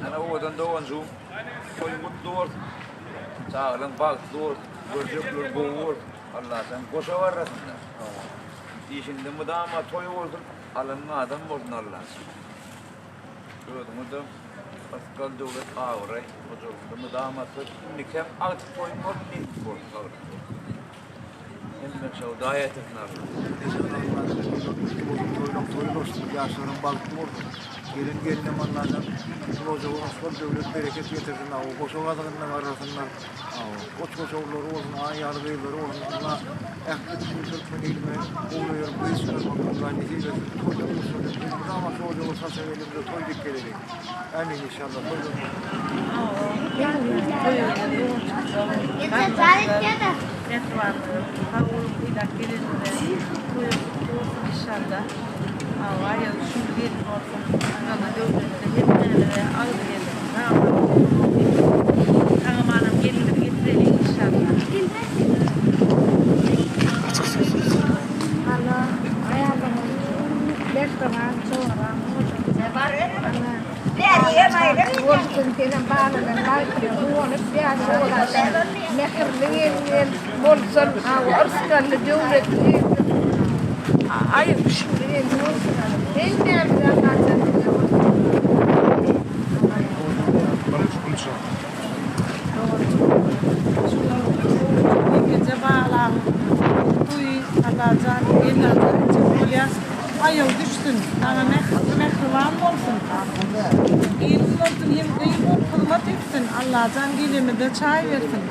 Ana odan doğan zoom. Koyumut doğur. Sağlam bak doğur. Görcekler boğur. Allah sen koşa var aslında. İşinde mudama toy oldun. Alanma adam oldun Allah. Gördüm de Pascal devlet ağırı. O zaman mudama nikem alt koyum oldu. Hem şu dayet etnar. Yaşların balık vurdu. Gelin geline manlardan Loca Osman devlet bereket getirsin. O koşu adamından arasından koç oğulları olsun, ayarı beyleri olsun. Ona ehlet kültürmen ilmi oluyor. Bu işler onlarla neziyle koca usulü. Ama soğucu olsa sevelimde toy dikkeleri. Emin inşallah. Et vardı. Kavuruk idak gelince koyuyorsun inşallah. Var ya şimdi bir olsun. Ama devlette heplerine aldı gelsin. Tamam hanım gelinir getirelim inşallah. Allah ayağımı 5 zaman sonra olsun senin bağlıların belki ruhanıp yani oğlanlar mehirliğin bolsun arslanlı devletli ayıp şimdi ben de gece bağlam duy alacan gelacan çıkılyas ayaw düştün ama mehrivan olsun iyi olsun hem iyi hizmet etsin Allah'tan gelimi de çay versin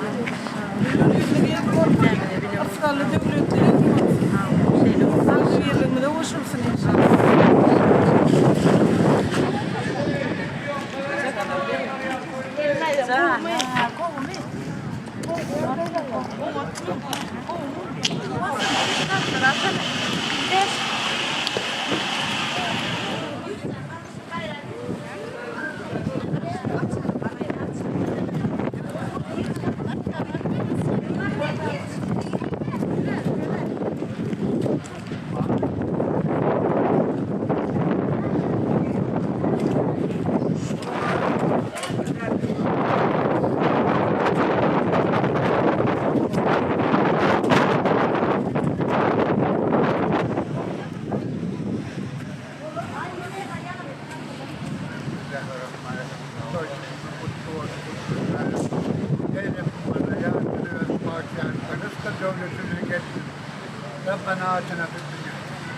bir korkan asgalı devletlerin olsun şeyle olsun yerimi de hoşulsun inşallah ربنا آتنا في الدنيا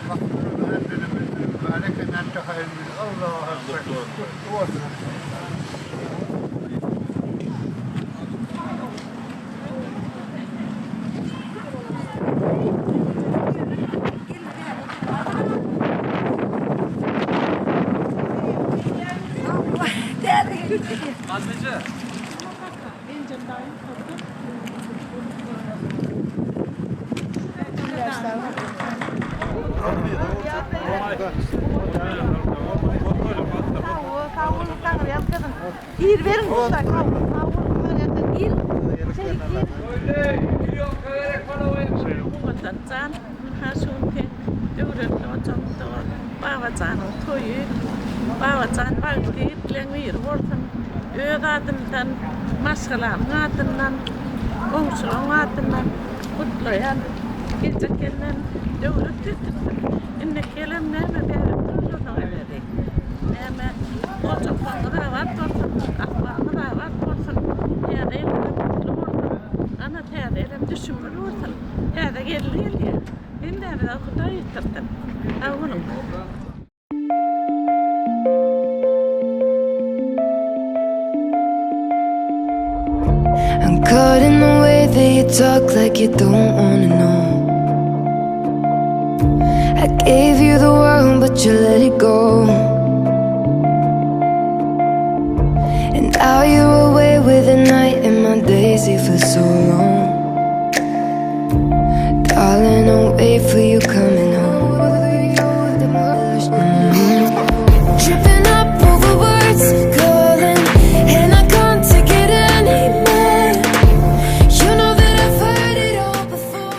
واغفر لنا من ذنوبنا إنك أنت خير من الله أكبر. Anlıcı. Bir verin usta kavur böyle de Ondan can hasunke duren no jam to bawa can toyu bawa can vakti lengir worten ögaden dan masalam ngaten nan ongslo ngaten nan utloyan kitchakenen duret inne kelem neme be tullo no ede neme oto pangara wat worten akwa wat worten ya dele أنا هذا لم تشم الوصل هذا قال لي إن هذا أخذ يترتب أولا I'm caught in the way that you talk like you don't wanna know. I gave you the world but you let it go. And now you're away with the night and my days they feel so long. Darling, I'll wait for you coming home. Tripping up over words, calling, and I can't take it anymore. You know that I've heard it all before.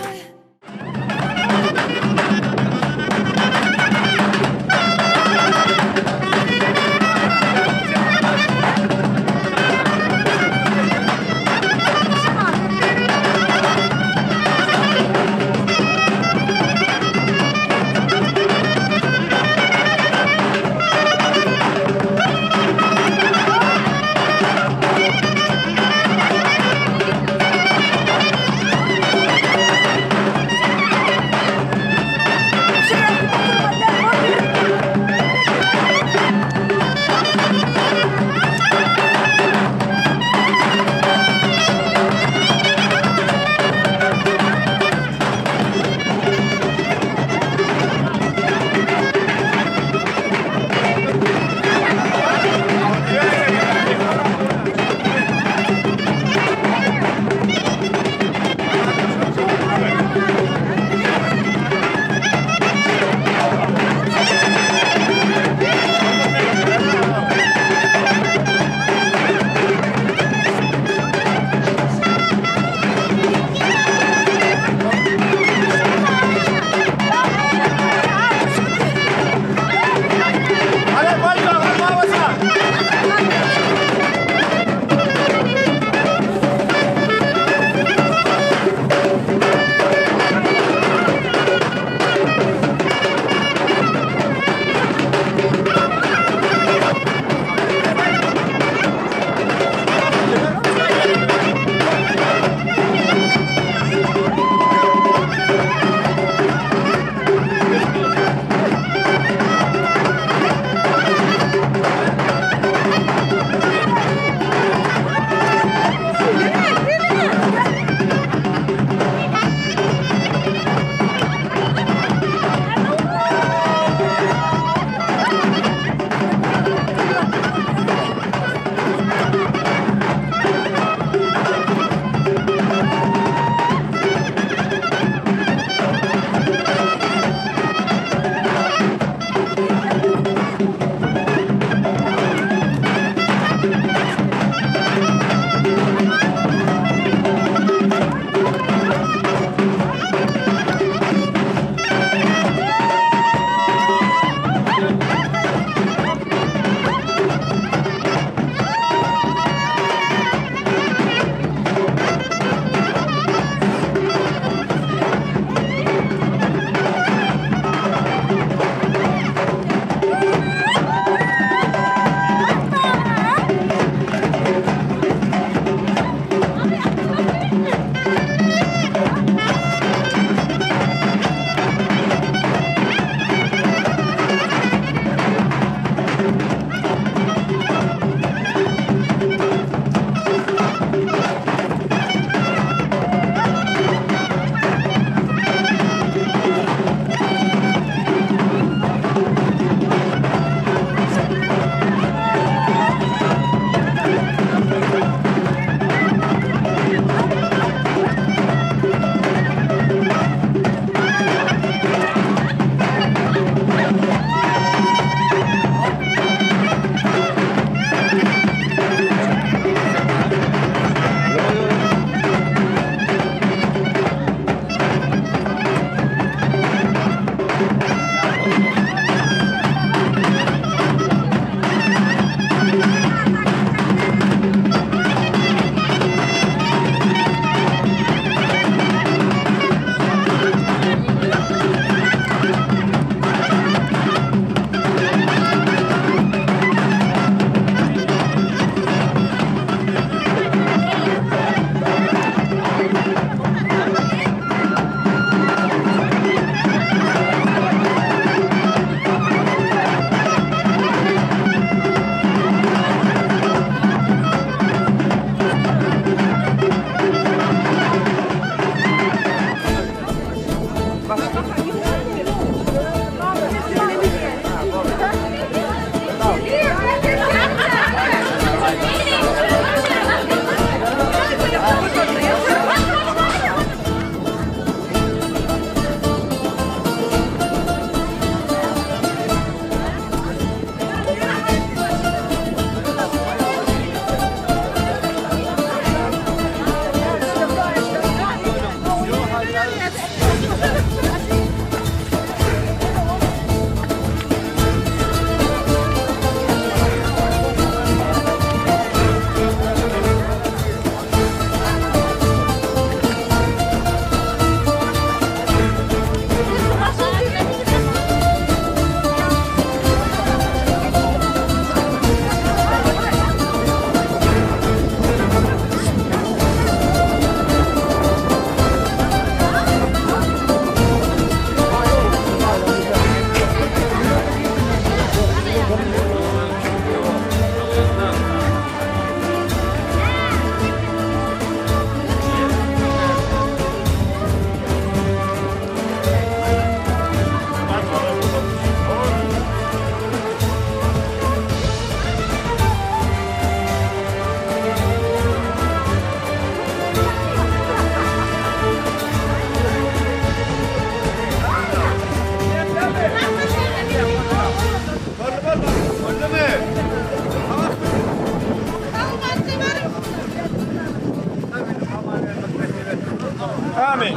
Amin.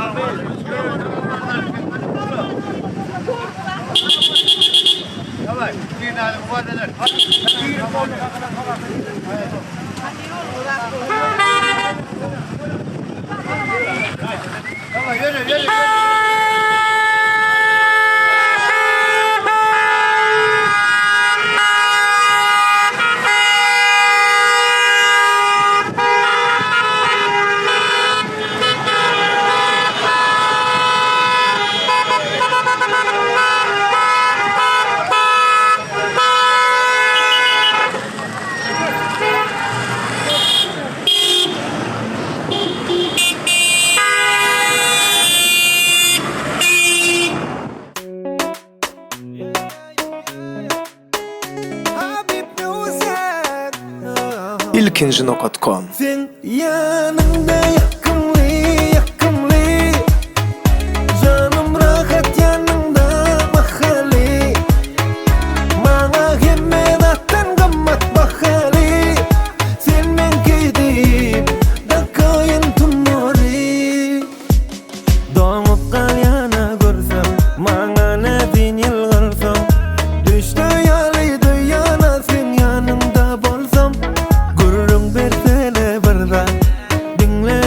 ilkinci.com Sen yanımda yakımlı yakımlı Canım rahat yanımda bakali Bana hemmedattan gammat bakali Sen men gidip dakayın tumuri Doğup kalyana görsem Bana ne dinyil görsem Düştü yalıydı yana sen yanımda bolsam Gurrun bersene barda Dinle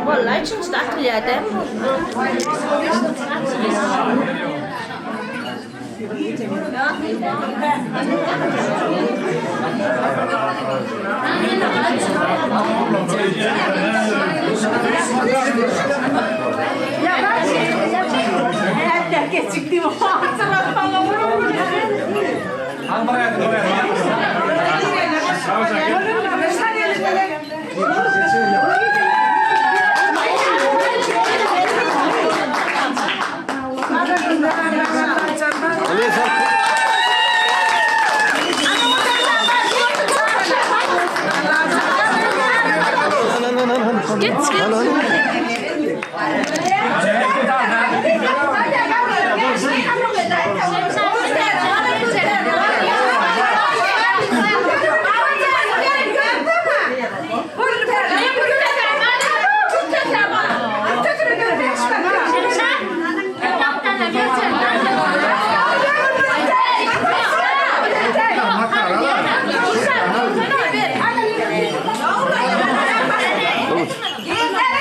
Vallahi için startlı yerde.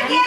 Gel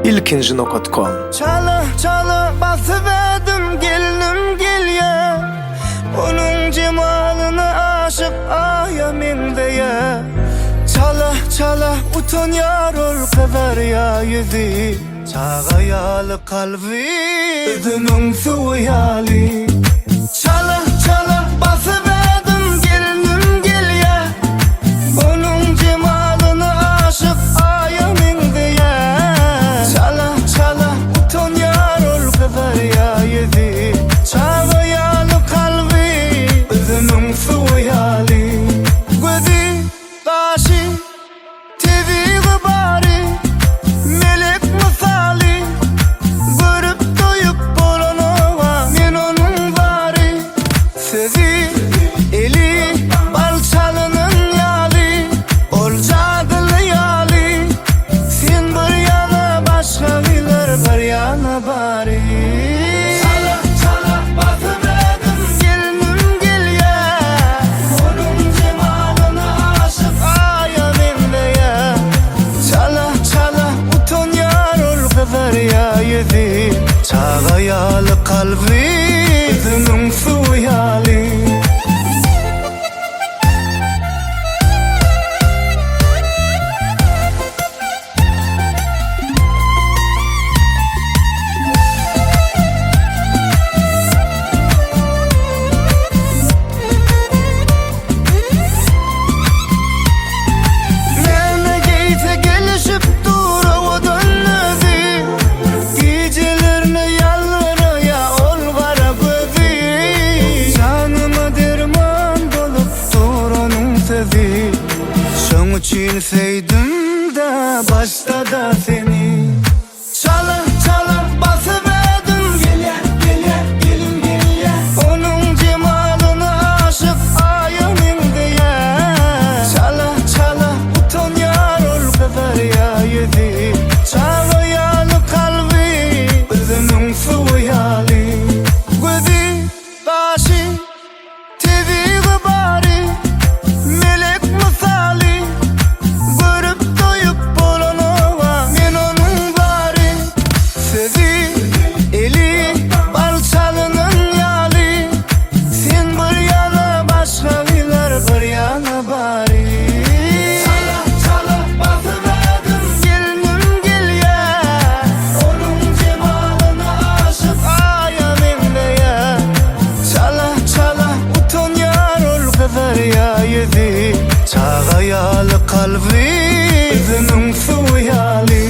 ilkinji.com. Çala çala basıverdim gelinim gelye, onun cemalına aşık ayamindeye. Çala çala utanıyor ol kadar ya yüzü, çağayalı kalbi özünün suyali. Çala çala basıverdim gelinim gelye, onun cemalına aşık ayamindeye. Çala çala utanıyor ol kadar ya yüzü, çağayalı kalbi özünün suyali. Gözü kaşı tevi gıbari, melek misali, görüp doyup bolanova men onun vari. Sözü eli balçalının yali, olcadılı yali. Sen bir yana başka bilir bir yana bari. Çala çala basıverdim gelinim gelye, onun cemalına aşık ayamindeye. Çala çala utanıyor ol kadar ya yüzü, çağayalı kalbi özünün suyali. Mene geyse gelişip duravodun özü, gecelerine yalvarı ya ol vara gözü. Canıma derman dolup duranın sözü, şun için sevdim de başta da seni. Çala çala basıverdim gelye gelye gelin gelye, onun cemalına aşık ayamindeye. Çala çala utanıyor ol kadar ya yüzü, çağayalı kalbi özünün suyali. Gözü kaşı tevi gıbari, melek misali, görüp doyup bolanova men onun vari. Sözü eli balçalının yali, sen bir yana başka bilir bir yana bari. Çala çala basıverdim gelinim gelye, onun cemalına aşık ayamindeye. Çala çala utanıyor ol kadar ya yüzü, çağayalı kalbi özünün suyali.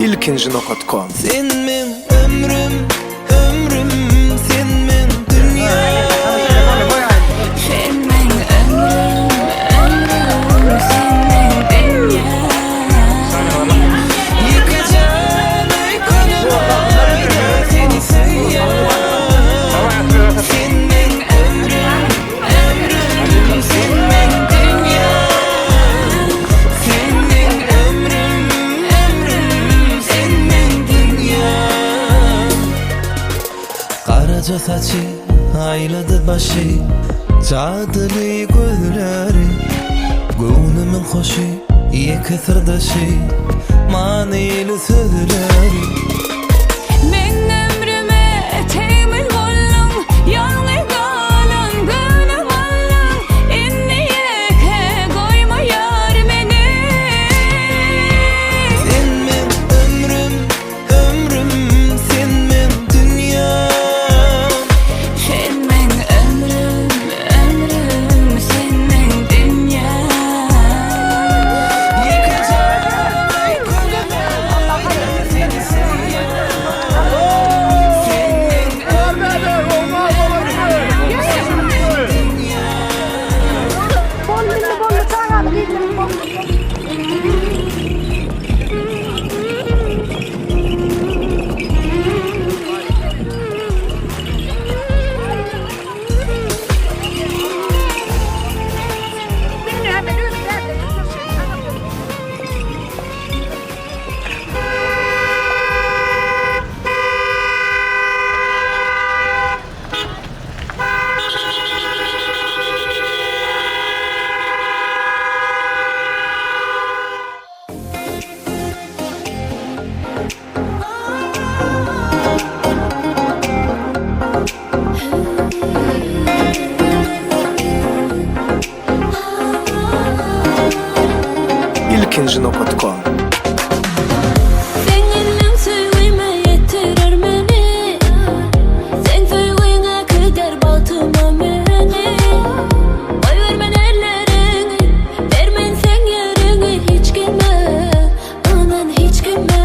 ilkinji.com. Sen men ömrüm, ömrüm sen men dünya. Sen men Aca saçı ayladı başı, cadılı gözleri, gönlümün hoşu iki sırdaşı, manili sözleri. Men ömrüme temel bollum, yalnız kalan günüm alım. İnniyeke koyma yar beni. Sen men ömrüm, ömrüm, sen men dünyam. Sen men ömrüm, ömrüm, sen men dünya. ilkinjino.com Seninle söyleme yetirir beni. Sen söyleyene kadar batıma beni. Koy vermen ellerini, vermen sen yerini hiç kime, aman hiç kime.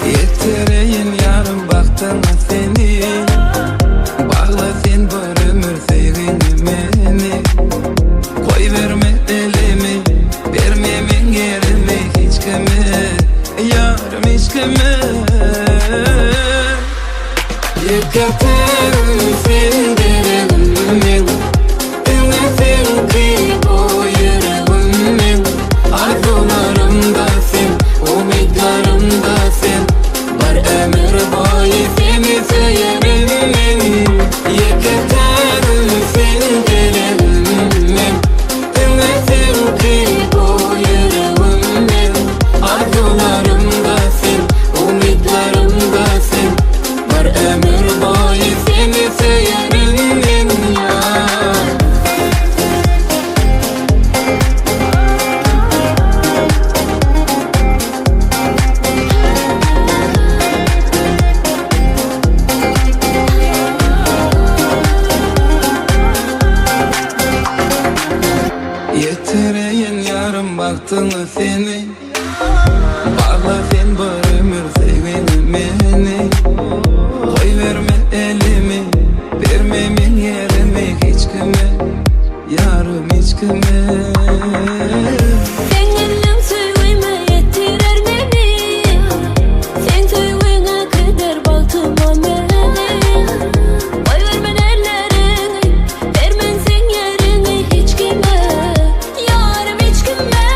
Yetereyin yarım baktığına seni, bağla sen bir ömür sevgini beni. Koy verme elimi, verme men yerimi hiç kime, yarım hiç kime. Yıkatırım sen derelimin, dinletin ki bu yüreğimin. Arzularımda sen, umutlarımda sen, var ömür boyu seni severim. Yıkatırım sen derelimin, dinletin ki bu yüreğimin. Arzularımda sen, umutlarımda sen, var ömür boyu seni severim ya. Yetereyin yarım baktığını seni, bağla sen bir ömür sevgini beni. Koy verme elimi, verme men yerimi hiç kime, yarım hiç kime. Seninle söyleme yetirir beni. Sen söyleyene kadar batıma beni. Koy vermen ellerini, vermen sen yerini hiç kime, yarım hiç kime.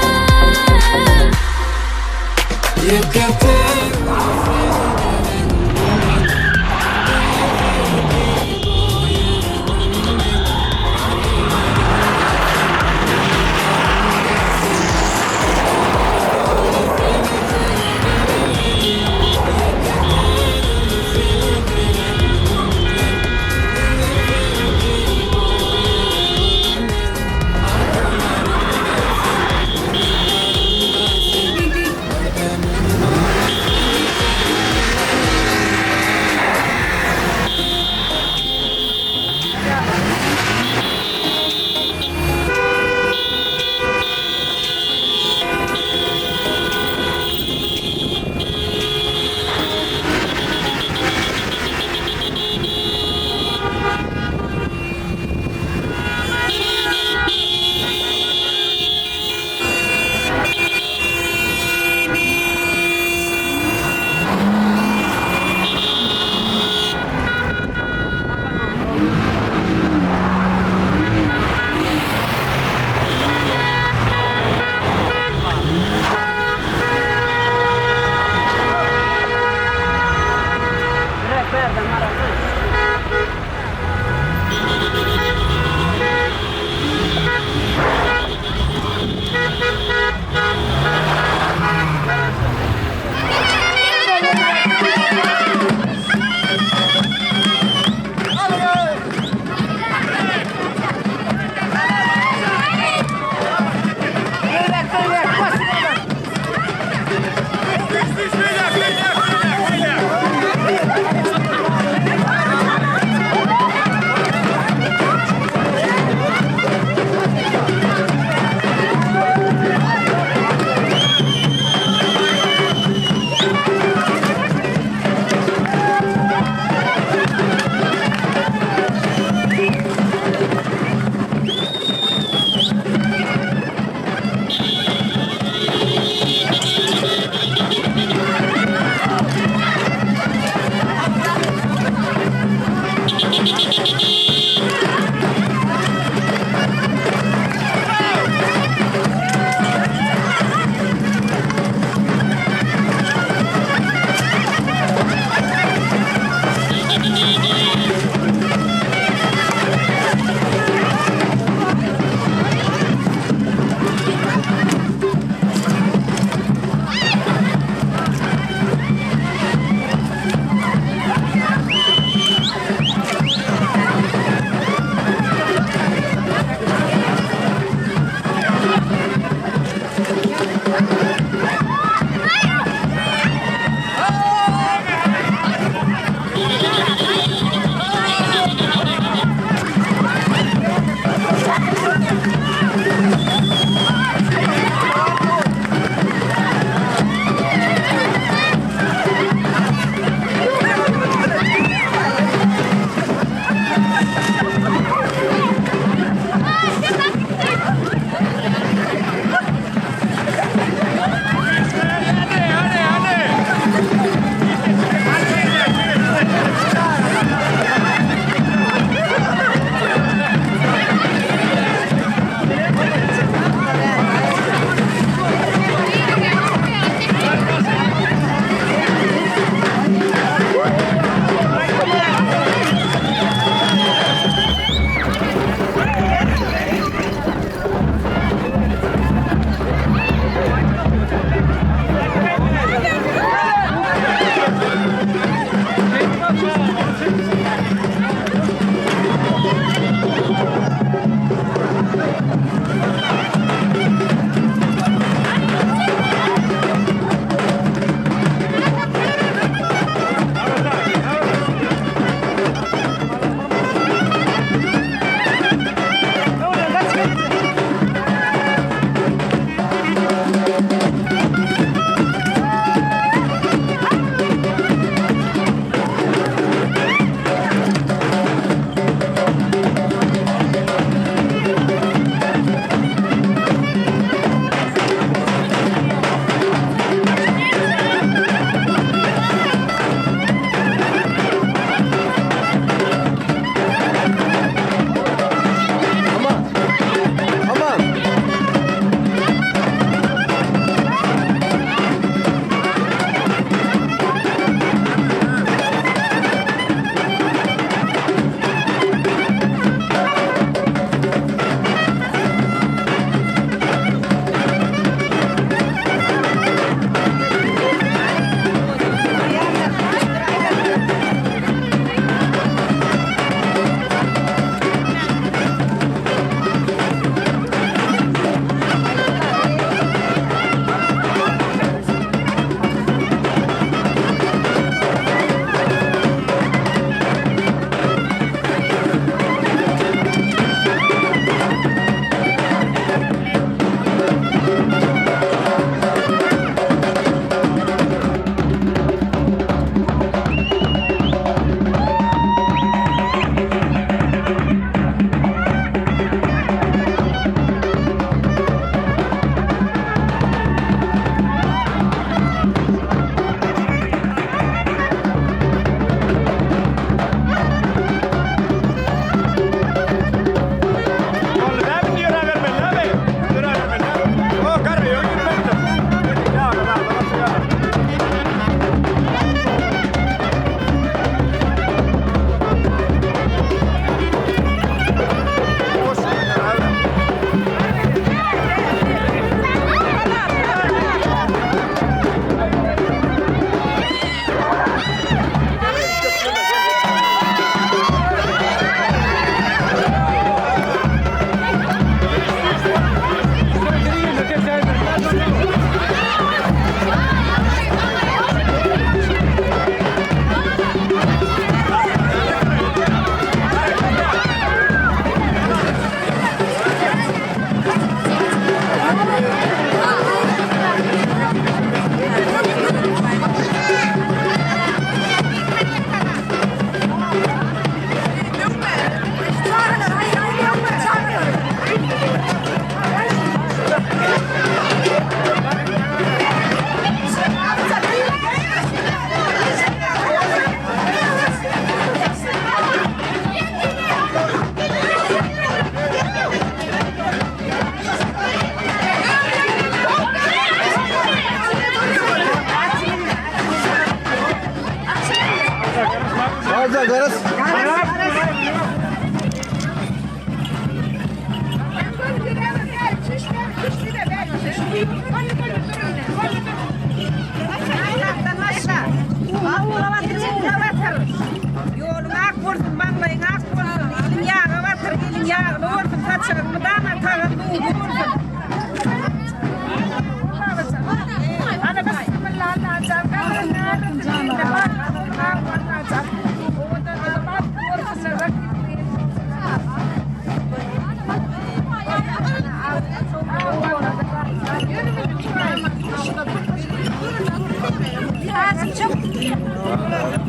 Garaz garaz.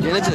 Gelece.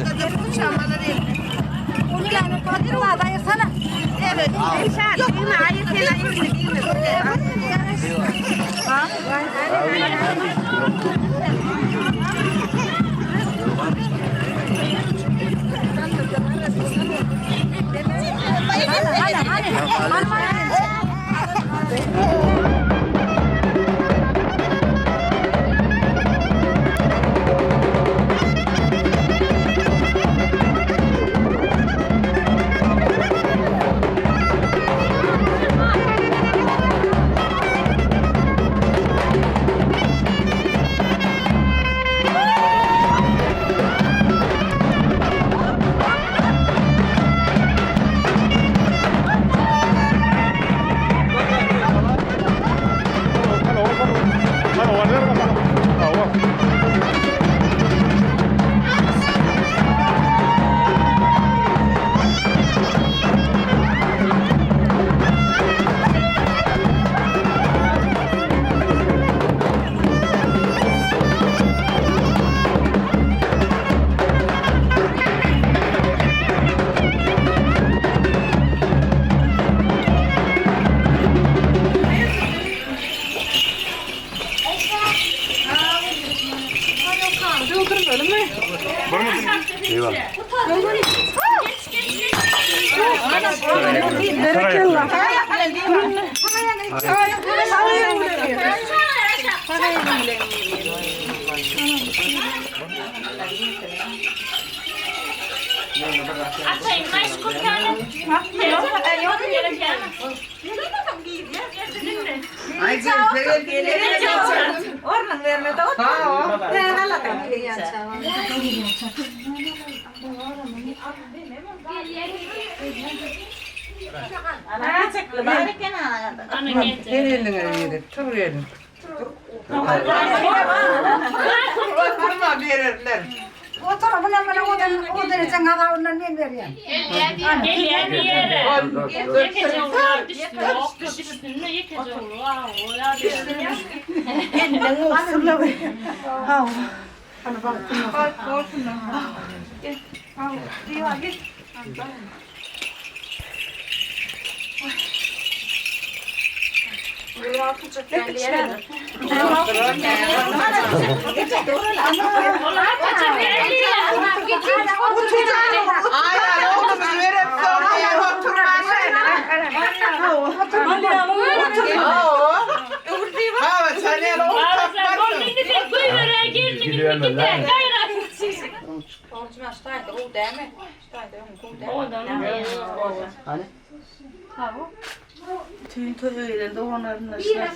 Tüyün toyuyla onarınlaşlar.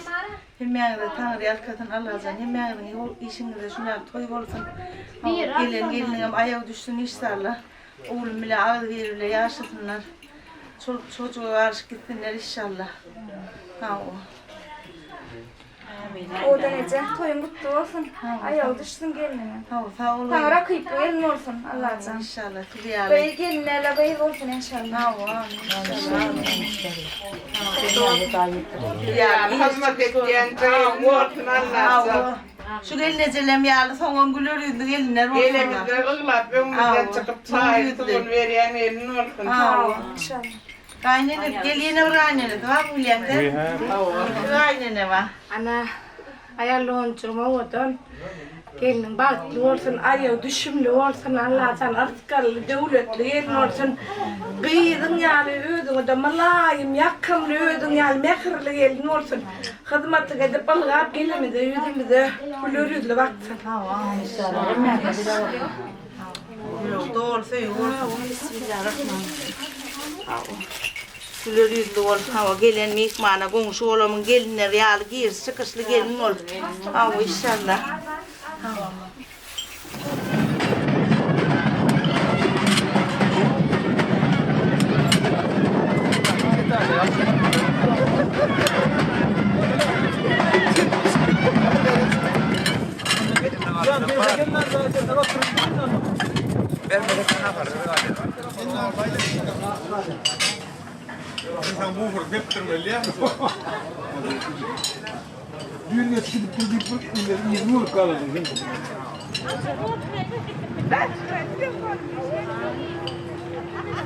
Yemeğinde Tanrı arkasından Allah'tan yemeğinde işinde şunlar toy olsun. Gelin ayağı düşsün inşallah. Oğlum bile ağır verirle yaşasınlar. Çocuğu aşık gitsinler inşallah. O derece toyun kutlu olsun. Ayağı düşsün gelinine. Sağ olun. Tanrı kıyıp gelin olsun Allah'tan. İnşallah. Tüyüyle. Bey gelinlerle bey olsun inşallah. Hizmet ettiğin bey olsun Allah'tan. Şu gelineceğim ya, son gülürüydü gelinler olsun. Elimizde ıglat ömrümden çıkıp sahipsin veriyen elin olsun. İnşallah. Kaynene, gelene var kaynene, var mı Ulya'nda? Kaynene var. Ana ayarlıncığıma odan. Gelin baktı olsun, ayağı düşümlü olsun Allah'tan artkarlı, devletli gelin olsun. Kıydın yani ödün da malayım, yakımlı ödün yani mekirli gelin olsun. Hizmeti gidip alıp gelemedi, ödümüzde kulörüzlü baksın. olsa olur. Bismillahirrahmanirrahim. Güler yüzlü ol. Hava gelen mihmana komşu olamın gelinler yağlı giyir, sıkışlı gelin ol. Hava inşallah.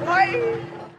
Ay.